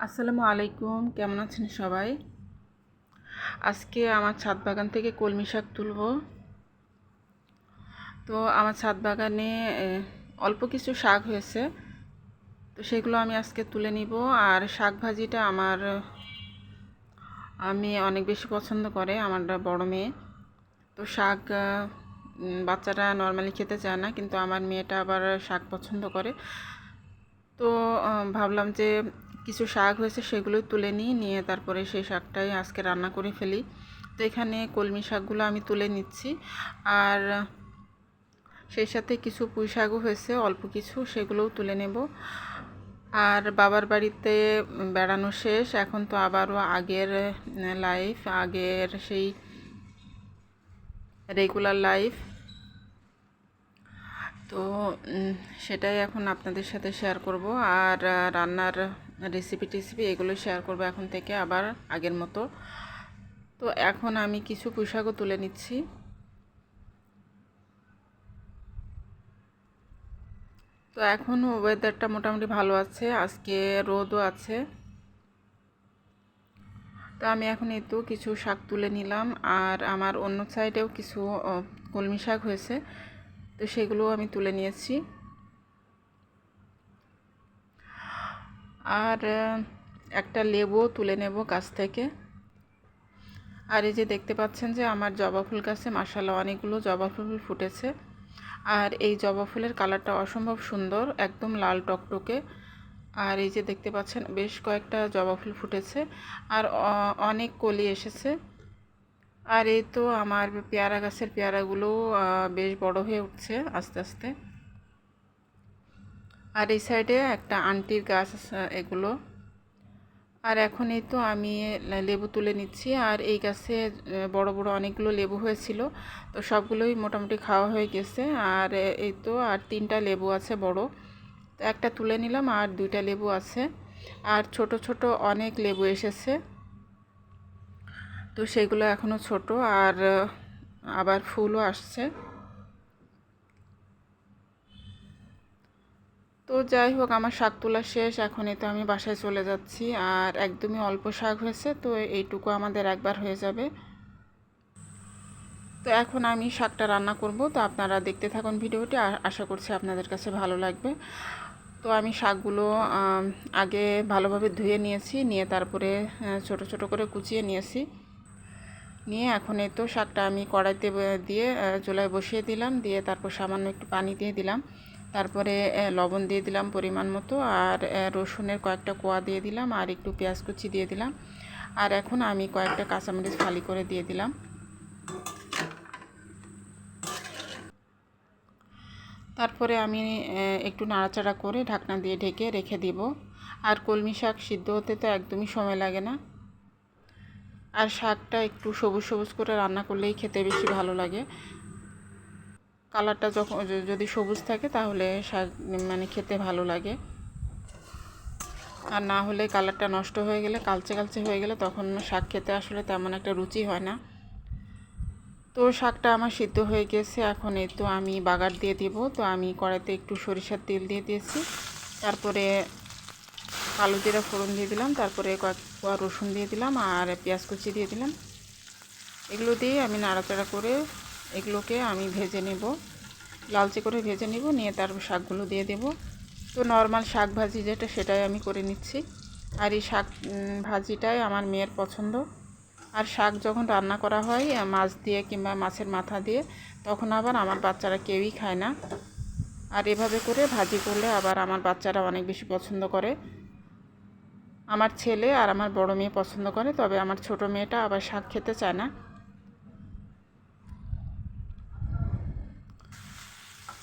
আসসালামু আলাইকুম, কেমন আছেন সবাই? আজকে আমার ছাদ বাগান থেকে কলমি শাক তুলব। তো আমার ছাদ বাগানে অল্প কিছু শাক হয়েছে, তো সেগুলো আমি আজকে তুলে নিব। আর শাক ভাজিটা আমার মেয়ে অনেক বেশি পছন্দ করে, আমার বড় মেয়ে। তো শাক বাচ্চারা নর্মালি খেতে চায় না, কিন্তু আমার মেয়েটা আবার শাক পছন্দ করে। তো ভাবলাম যে কিছু শাক হয়েছে সেগুলোই তুলে নিয়ে তারপরে সেই শাকটাই আজকে রান্না করে ফেলি। তো এখানে কলমি শাকগুলো আমি তুলে নিচ্ছি, আর সেই সাথে কিছু পুঁই শাকও হয়েছে অল্প কিছু, সেগুলোও তুলে নেব। আর বাবার বাড়িতে বেড়ানো শেষ, এখন তো আবারও আগের লাইফ, আগের সেই রেগুলার লাইফ। তো সেটাই এখন আপনাদের সাথে শেয়ার করব। আর রান্নার রেসিপি এগুলো শেয়ার করব এখন থেকে আবার আগের মতো। তো এখন আমি কিছু পুঁই শাকও তুলে নিচ্ছি। তো এখন ওয়েদারটা মোটামুটি ভালো আছে, আজকে রোদও আছে। তো আমি এখন এই তো কিছু শাক তুলে নিলাম, আর আমার অন্য সাইডেও কিছু কলমি শাক হয়েছে, তো সেগুলো আমি তুলে নিয়েছি। আর একটা লেবুও তুলে নেব গাছ থেকে। আর এই যে দেখতে পাচ্ছেন যে আমার জবা ফুল গাছে মাশাআল্লাহ অনেকগুলো জবা ফুল ফুটেছে। আর এই জবা ফুলের কালারটা অসম্ভব সুন্দর, একদম লাল টকটকে। আর এই যে দেখতে পাচ্ছেন বেশ কয়েকটা জবা ফুল ফুটেছে, আর অনেক কলি এসেছে। আর এই তো আমার পেয়ারা গাছের পেয়ারাগুলো বেশ বড় হয়ে উঠছে আস্তে আস্তে। আর এই সাইডে একটা আন্টির গাছ আছে এগুলো। আর এখন এই তো আমি লেবু তুলে নিচ্ছি। আর এই গাছে বড় বড় অনেকগুলো লেবু হয়েছিল, তো সবগুলোই মোটামুটি খাওয়া হয়ে গেছে। আর এই তো আর 3টা লেবু আছে বড়, তো একটা তুলে নিলাম, আর 2টা লেবু আছে। আর ছোট ছোট অনেক লেবু এসেছে, তো সেগুলো এখনও ছোট, আর আবার ফুলও আসছে। তো যাই হোক, আমার শাক তোলা শেষ, এখনই তো আমি বাসায় চলে যাচ্ছি। আর একদমই অল্প শাক হয়েছে, তো এইটুকু আমাদের একবার হয়ে যাবে। তো এখন আমি শাকটা রান্না করব, তো আপনারা দেখতে থাকুন ভিডিওটি, আশা করছি আপনাদের কাছে ভালো লাগবে। তো আমি শাকগুলো আগে ভালোভাবে ধুয়ে নিয়েছি, নিয়ে তারপরে ছোট ছোট করে কুচিয়ে নিয়েছি। নিয়ে এখন এই তো শাকটা আমি কড়াইতে দিয়ে চুলায় বসিয়ে দিলাম, দিয়ে তারপর সামান্য একটু পানি দিয়ে দিলাম, তারপরে লবণ দিয়ে দিলাম পরিমাণ মতো, আর রসুনের কয়েকটা কোয়া দিয়ে দিলাম, আর একটু পেঁয়াজ কুচি দিয়ে দিলাম। আর এখন আমি কয়েকটা কাঁচামরিচ ফালি করে দিয়ে দিলাম। তারপরে আমি একটু নাড়াচাড়া করে ঢাকনা দিয়ে ঢেকে রেখে দিব। আর কলমি শাক সিদ্ধ হতে তো একদমই সময় লাগে না। আর শাকটা একটু সবুজ সবুজ করে রান্না করলেই খেতে বেশি ভালো লাগে। কালারটা যখন যদি সবুজ থাকে তাহলে শাক মানে খেতে ভালো লাগে, আর না হলে কালারটা নষ্ট হয়ে গেলে, কালচে কালচে হয়ে গেলে, তখন শাক খেতে আসলে তেমন একটা রুচি হয় না। তো শাকটা আমার সিদ্ধ হয়ে গেছে, এখন এই তো আমি বাগার দিয়ে দিব। তো আমি কড়াইতে একটু সরিষার তেল দিয়ে দিয়েছি, তারপরে কালো জিরা ফোড়ন দিয়ে দিলাম, তারপরে কয়েক কোয়া রসুন দিয়ে দিলাম, আর পেঁয়াজ কুচি দিয়ে দিলাম। এগুলো দিয়ে আমি নাড়াচাড়া করে এগুলোকে আমি ভেজে নেব, লালচে করে ভেজে নেব, নিয়ে তারপর শাকগুলো দিয়ে দেব। তো নর্মাল শাক ভাজি যেটা, সেটাই আমি করে নিচ্ছি। আর এই শাক ভাজিটাই আমার মেয়ের পছন্দ। আর শাক যখন রান্না করা হয় মাছ দিয়ে কিংবা মাছের মাথা দিয়ে, তখন আবার আমার বাচ্চারা কেউই খায় না। আর এভাবে করে ভাজি করলে আবার আমার বাচ্চারা অনেক বেশি পছন্দ করে। আমার ছেলে আর আমার বড় মেয়ে পছন্দ করে, তবে আমার ছোট মেয়েটা আবার শাক খেতে চায় না।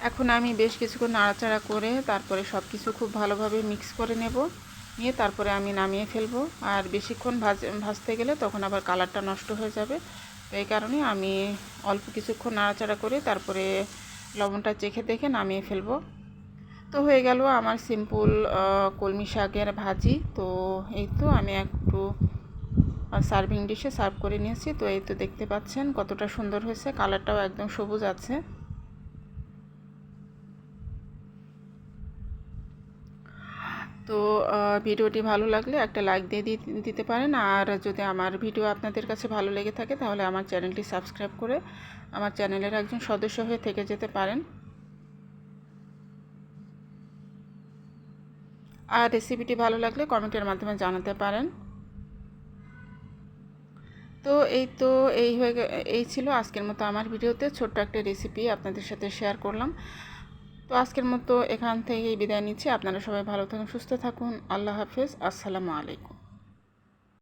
এখন আমি বেশ কিছুক্ষণ নাড়াচাড়া করে তারপরে সব কিছু খুব ভালোভাবে মিক্স করে নেব, নিয়ে তারপরে আমি নামিয়ে ফেলবো। আর বেশিক্ষণ ভাজতে গেলে তখন আবার কালারটা নষ্ট হয়ে যাবে, তো এই কারণে আমি অল্প কিছুক্ষণ নাড়াচাড়া করে তারপরে লবণটা চেখে দেখে নামিয়ে ফেলবো। তো হয়ে গেল আমার সিম্পল কলমি শাকের ভাজি। তো এই তো আমি একটু সার্ভিং ডিশে সার্ভ করে নিয়েছি। তো এই তো দেখতে পাচ্ছেন কতটা সুন্দর হয়েছে, কালারটাও একদম সবুজ আছে। তো ভিডিওটি ভালো লাগলে একটা লাইক দিয়ে দিতে পারেন। আর যদি আমার ভিডিও আপনাদের কাছে ভালো লেগে থাকে তাহলে আমার চ্যানেলটি সাবস্ক্রাইব করে আমার চ্যানেলের একজন সদস্য হয়ে থেকে যেতে পারেন। আর রেসিপিটি ভালো লাগলে কমেন্টের মাধ্যমে জানাতে পারেন। তো এই ছিল আজকের মতো আমার ভিডিওতে ছোট্ট একটা রেসিপি আপনাদের সাথে শেয়ার করলাম। তো আজকের মতো এখান থেকেই বিদায় নিচ্ছি। আপনারা সবাই ভালো থাকুন, সুস্থ থাকুন। আল্লাহ হাফেজ। আসসালামু আলাইকুম।